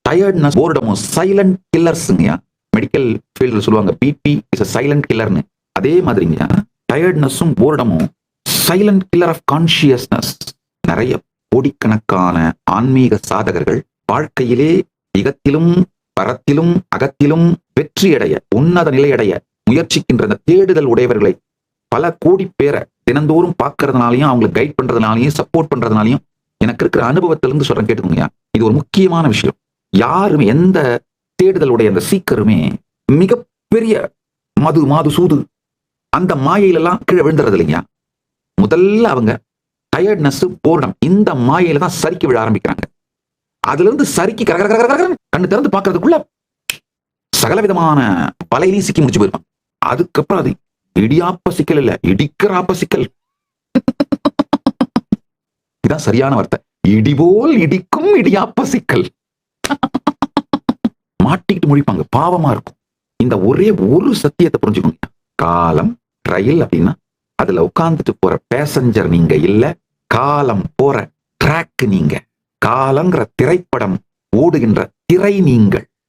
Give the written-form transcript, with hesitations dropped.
Tiredness, போர்டமும் silent கில்லர்ஸ்ங்கயா. Medical ஃபீல்டில் சொல்லுவாங்க பிபி இஸ் அ சைலண்ட் கில்லர்னு. அதே மாதிரிங்க டயர்ட்னஸும் போர்டமும் சைலண்ட் கில்லர் ஆஃப் கான்சியஸ்னஸ். நிறைய கோடிக்கணக்கான ஆன்மீக சாதகர்கள் வாழ்க்கையிலே இகத்திலும் பரத்திலும் அகத்திலும் வெற்றியடைய, உன்னத நிலையடைய முயற்சிக்கின்ற அந்த தேடுதல் உடையவர்களை பல கோடி பேரை தினந்தோறும் பார்க்கறதுனாலையும், அவங்களுக்கு கைட் பண்றதுனாலையும், சப்போர்ட் பண்றதுனாலையும் எனக்கு இருக்கிற அனுபவத்திலிருந்து சொல்றேன், கேட்டுக்கோங்க. இது ஒரு முக்கியமான விஷயம். யாருமே, எந்த தேடுதலுடைய அந்த சீக்கருமே மிகப்பெரிய மாது சூது அந்த மாயையிலெல்லாம் கீழே விழுந்துறது இல்லைங்க. முதல்ல அவங்க டயர்ட்னஸ், போர்டம், இந்த மாயையில தான் சறுக்கி விழ ஆரம்பிக்கிறாங்க. அதுல இருந்து சறுக்கி கண்ணு திறந்து பார்க்கறதுக்குள்ள சகல விதமான வலையிலையும் சிக்கி முடிச்சு போயிருப்பாங்க. அதுக்கப்புறம் அது இடியாப்ப சிக்கல் இல்ல, இடிக்கிறாப்ப சிக்கல். இதான் சரியான வார்த்தை. இடிபோல் இடிக்கும் இடியாப்ப சிக்கல். மாட்டிக்கிட்டு முடிப்பாங்க, பாவமா இருக்கும். இந்த ஒரே ஒரு சத்தியத்தை புரிஞ்சுக்கோங்க. காலம் ரயில் அப்படின்னா அதுல உட்கார்ந்துட்டு போற பேசஞ்சர் நீங்க இல்ல, காலம் போற ட்ராக் நீங்க. காலங்கிற திரைப்படம் ஓடுகின்ற திரை நீங்கள்.